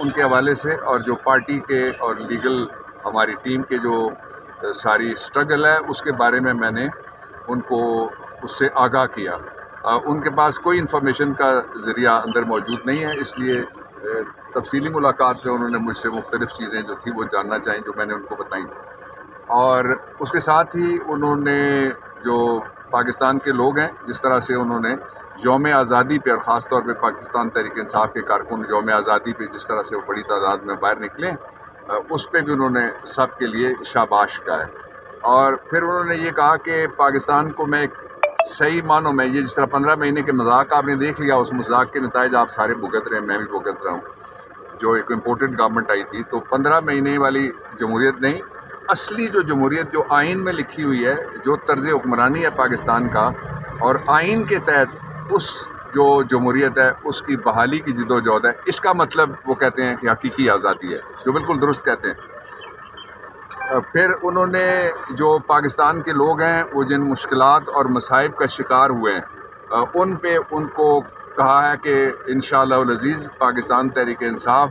ان کے حوالے سے، اور جو پارٹی کے اور لیگل ہماری ٹیم کے جو ساری سٹرگل ہے اس کے بارے میں نے ان کو اس سے آگاہ کیا۔ ان کے پاس کوئی انفارمیشن کا ذریعہ اندر موجود نہیں ہے، اس لیے تفصیلی ملاقات میں انہوں نے مجھ سے مختلف چیزیں جو تھیں وہ جاننا چاہیں، جو میں نے ان کو بتائیں۔ اور اس کے ساتھ ہی انہوں نے جو پاکستان کے لوگ ہیں، جس طرح سے انہوں نے یوم آزادی پہ، اور خاص طور پہ پاکستان تحریک انصاف کے کارکن یوم آزادی پہ جس طرح سے وہ بڑی تعداد میں باہر نکلے، اس پہ بھی انہوں نے سب کے لیے شاباش کہا ہے۔ اور پھر انہوں نے یہ کہا کہ پاکستان کو میں ایک صحیح معنوں میں، یہ جس طرح 15 مہینے کے مذاق آپ نے دیکھ لیا، اس مذاق کے نتائج آپ سارے بھگت رہے ہیں، میں بھی بھگت رہا ہوں، جو ایک امپورٹنٹ گورنمنٹ آئی تھی، تو 15 مہینے والی جمہوریت نہیں، اصلی جو جمہوریت جو آئین میں لکھی ہوئی ہے، جو طرز حکمرانی ہے پاکستان کا، اور آئین کے تحت اس جو جمہوریت ہے اس کی بحالی کی جد و جہد ہے، اس کا مطلب وہ کہتے ہیں کہ حقیقی آزادی ہے، جو بالکل درست کہتے ہیں۔ پھر انہوں نے جو پاکستان کے لوگ ہیں وہ جن مشکلات اور مصائب کا شکار ہوئے ہیں، ان پہ ان کو کہا ہے کہ انشاءاللہ العزیز پاکستان تحریک انصاف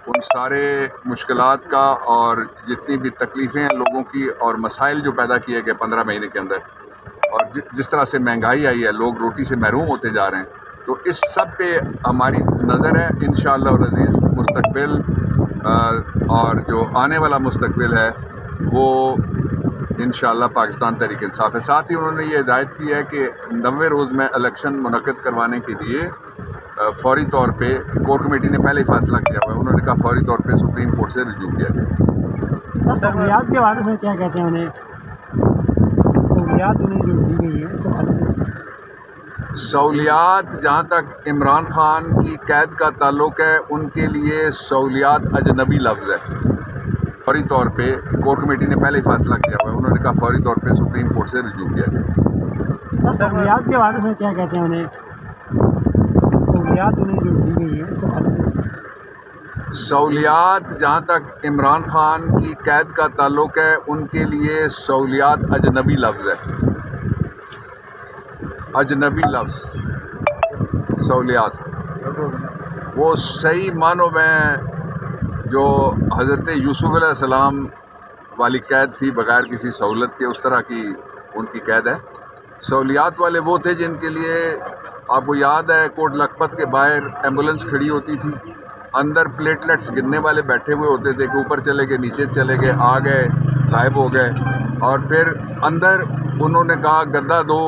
ان سارے مشکلات کا اور جتنی بھی تکلیفیں ہیں لوگوں کی اور مسائل جو پیدا کیے گئے 15 مہینے کے اندر، اور جس طرح سے مہنگائی آئی ہے، لوگ روٹی سے محروم ہوتے جا رہے ہیں، تو اس سب پہ ہماری نظر ہے۔ انشاءاللہ العزیز مستقبل اور جو آنے والا مستقبل ہے وہ انشاءاللہ پاکستان تحریک انصاف ہے۔ ساتھ ہی انہوں نے یہ ہدایت کی ہے کہ 90 روز میں الیکشن منعقد کروانے کے لیے فوری طور پہ کور کمیٹی نے پہلے ہی فیصلہ کیا ہوا ہے، انہوں نے کہا فوری طور پہ سپریم کورٹ سے رجوع کیا جائے۔ سہولیات کے بارے میں کیا کہتے ہیں انہیں؟ سہولیات انہیں جو دی گئی ہیں، سہولیات جہاں تک عمران خان کی قید کا تعلق ہے، ان کے لیے سہولیات اجنبی لفظ ہے۔ فوری طور پہ کور کمیٹی نے پہلے ہی فیصلہ کیا ہوا ہے، انہوں نے کہا فوری طور پہ سپریم کورٹ سے رجوع کیا جائے۔ سہولیات کے بارے میں کیا کہتے ہیں انہیں؟ سہولیات انہیں جو دی گئی ہیں، سہولیات جہاں تک عمران خان کی قید کا تعلق ہے، ان کے لیے سہولیات اجنبی لفظ ہے۔ اجنبی لفظ سہولیات، وہ صحیح معنوں میں جو حضرت یوسف علیہ السلام والی قید تھی بغیر کسی سہولت کے، اس طرح کی ان کی قید ہے۔ سہولیات والے وہ تھے جن کے لیے آپ کو یاد ہے کوٹ لکھپت کے باہر ایمبولنس کھڑی ہوتی تھی، اندر پلیٹلیٹس گرنے والے بیٹھے ہوئے ہوتے تھے کہ اوپر چلے گئے، نیچے چلے گئے، آ گئے، غائب ہو گئے، اور پھر اندر انہوں نے کہا گدا دو،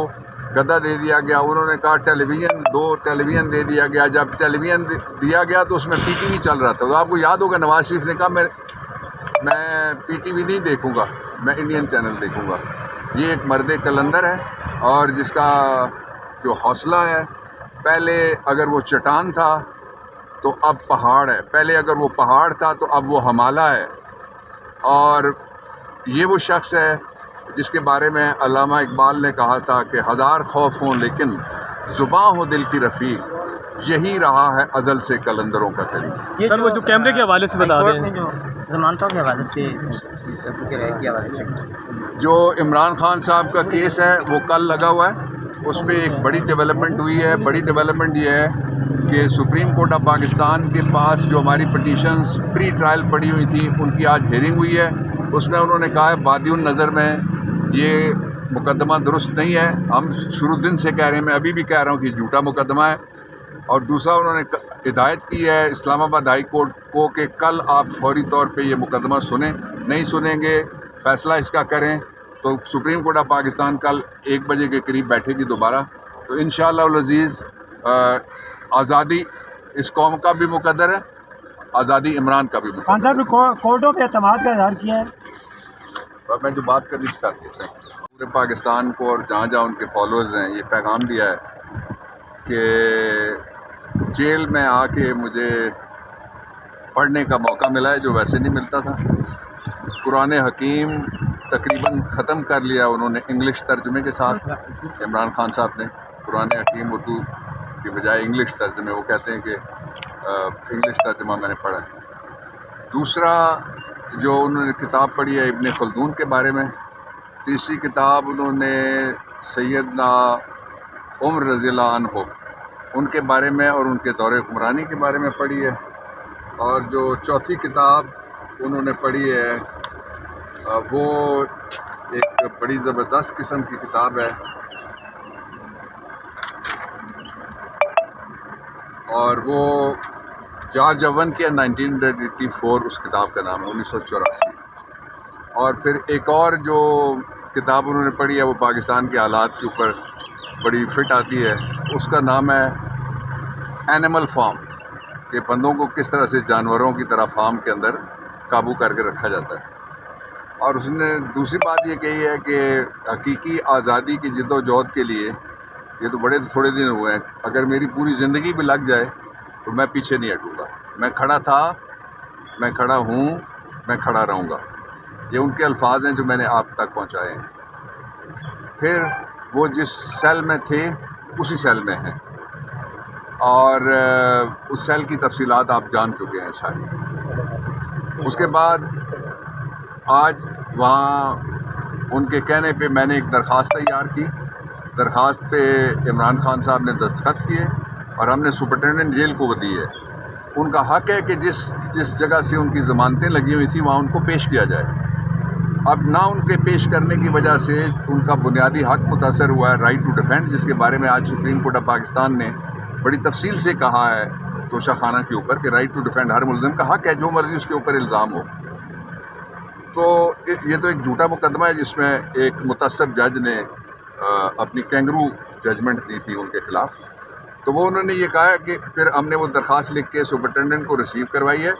گدا دے دیا گیا، انہوں نے کہا ٹیلی ویژن دو، ٹیلی ویژن دے دیا گیا۔ جب ٹیلی ویژن دیا گیا تو اس میں پی ٹی وی چل رہا تھا، تو آپ کو یاد ہوگا نواز شریف نے کہا میں پی ٹی وی نہیں دیکھوں گا، میں انڈین چینل دیکھوں گا۔ یہ ایک مرد کلندر ہے، اور جس کا جو حوصلہ ہے، پہلے اگر وہ چٹان تھا تو اب پہاڑ ہے، پہلے اگر وہ پہاڑ تھا تو اب وہ ہمالا ہے۔ اور یہ وہ شخص ہے جس کے بارے میں علامہ اقبال نے کہا تھا کہ ہزار خوف ہوں لیکن زباں ہو دل کی رفیق، یہی رہا ہے ازل سے کلندروں کا طریق۔ سر وہ جو کیمرے کے حوالے سے بتا دیں، ضمانتوں کے حوالے سے، کے حوالے سے جو عمران خان صاحب کا کیس ہے وہ کل لگا ہوا ہے، اس پہ ایک بڑی ڈیولپمنٹ ہوئی ہے۔ بڑی ڈیولپمنٹ یہ ہے کہ سپریم کورٹ آف پاکستان کے پاس جو ہماری پٹیشنز پری ٹرائل پڑی ہوئی تھیں ان کی آج ہیئرنگ ہوئی ہے۔ اس میں انہوں نے کہا ہے وادی النظر میں یہ مقدمہ درست نہیں ہے، ہم شروع دن سے کہہ رہے ہیں، میں ابھی بھی کہہ رہا ہوں کہ جھوٹا مقدمہ ہے۔ اور دوسرا انہوں نے ہدایت کی ہے اسلام آباد ہائی کورٹ کو کہ کل آپ فوری طور پہ یہ مقدمہ سنیں، نہیں سنیں گے فیصلہ اس کا کریں تو سپریم کورٹ آف پاکستان کل 1 بجے کے قریب بیٹھے گی دوبارہ، تو انشاءاللہ العزیز آزادی اس قوم کا بھی مقدر ہے، آزادی عمران کا بھی مقدر ہے۔ خان صاحب نے کورٹوں پہ اعتماد کا اظہار کیا ہے، اور میں جو بات کرنی اسٹارٹ کرتا ہوں پورے پاکستان کو اور جہاں جہاں ان کے فالوورز ہیں، یہ پیغام دیا ہے کہ جیل میں آ کے مجھے پڑھنے کا موقع ملا ہے جو ویسے نہیں ملتا تھا۔ قرآن حکیم تقریباً ختم کر لیا انہوں نے انگلش ترجمے کے ساتھ، عمران خان صاحب نے قرآن حکیم اردو کی بجائے انگلش ترجمے، وہ کہتے ہیں کہ انگلش ترجمہ میں نے پڑھا ہے۔ دوسرا جو انہوں نے کتاب پڑھی ہے ابن خلدون کے بارے میں، تیسری کتاب انہوں نے سیدنا عمر رضی اللہ عنہ ان کے بارے میں اور ان کے دور حکمرانی کے بارے میں پڑھی ہے۔ اور جو چوتھی کتاب انہوں نے پڑھی ہے وہ ایک بڑی زبردست قسم کی کتاب ہے، اور وہ جارج اوون کے 1984 اس کتاب کا نام ہے، 1984۔ اور پھر ایک اور جو کتاب انہوں نے پڑھی ہے وہ پاکستان کے حالات کے اوپر بڑی فٹ آتی ہے، اس کا نام ہے اینیمل فارم، کہ بندوں کو کس طرح سے جانوروں کی طرح فارم کے اندر قابو کر کے رکھا جاتا ہے۔ اور اس نے دوسری بات یہ کہی ہے کہ حقیقی آزادی کی جد و جہد کے لیے، یہ تو بڑے تھوڑے دن ہوئے ہیں، اگر میری پوری زندگی بھی لگ جائے تو میں پیچھے نہیں ہٹوں گا، میں کھڑا تھا، میں کھڑا ہوں، میں کھڑا رہوں گا۔ یہ ان کے الفاظ ہیں جو میں نے آپ تک پہنچائے ہیں۔ پھر وہ جس سیل میں تھے اسی سیل میں ہیں، اور اس سیل کی تفصیلات آپ جان چکے ہیں ساری۔ اس کے بعد آج وہاں ان کے کہنے پہ میں نے ایک درخواست تیار کی، درخواست پہ عمران خان صاحب نے دستخط کیے اور ہم نے سپرنٹینڈنٹ جیل کو دی ہے۔ ان کا حق ہے کہ جس جگہ سے ان کی ضمانتیں لگی ہوئی تھیں وہاں ان کو پیش کیا جائے۔ اب نہ ان کے پیش کرنے کی وجہ سے ان کا بنیادی حق متاثر ہوا ہے، رائٹ ٹو ڈیفینڈ، جس کے بارے میں آج سپریم کورٹ آف پاکستان نے بڑی تفصیل سے کہا ہے توشہ خانہ کے اوپر کہ رائٹ ٹو ڈیفینڈ ہر ملزم کا حق ہے، جو مرضی اس کے اوپر الزام ہو۔ تو یہ تو ایک جھوٹا مقدمہ ہے جس میں ایک متعصب جج نے اپنی کینگرو ججمنٹ دی تھی ان کے خلاف۔ تو وہ انہوں نے یہ کہا کہ پھر ہم نے وہ درخواست لکھ کے سپرنٹینڈنٹ کو ریسیو کروائی ہے۔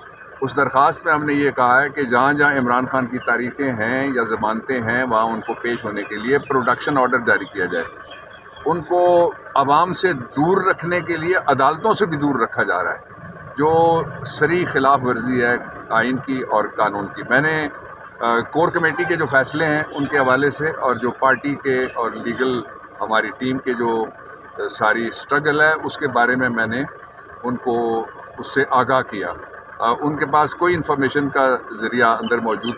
اس درخواست میں ہم نے یہ کہا ہے کہ جہاں جہاں عمران خان کی تاریخیں ہیں یا ضمانتیں ہیں وہاں ان کو پیش ہونے کے لیے پروڈکشن آرڈر جاری کیا جائے۔ ان کو عوام سے دور رکھنے کے لیے عدالتوں سے بھی دور رکھا جا رہا ہے، جو صریح خلاف ورزی ہے آئین کی اور قانون کی۔ میں نے کور کمیٹی کے جو فیصلے ہیں ان کے حوالے سے، اور جو پارٹی کے اور لیگل ہماری ٹیم کے جو ساری سٹرگل ہے اس کے بارے میں نے ان کو اس سے آگاہ کیا۔ ان کے پاس کوئی انفارمیشن کا ذریعہ اندر موجود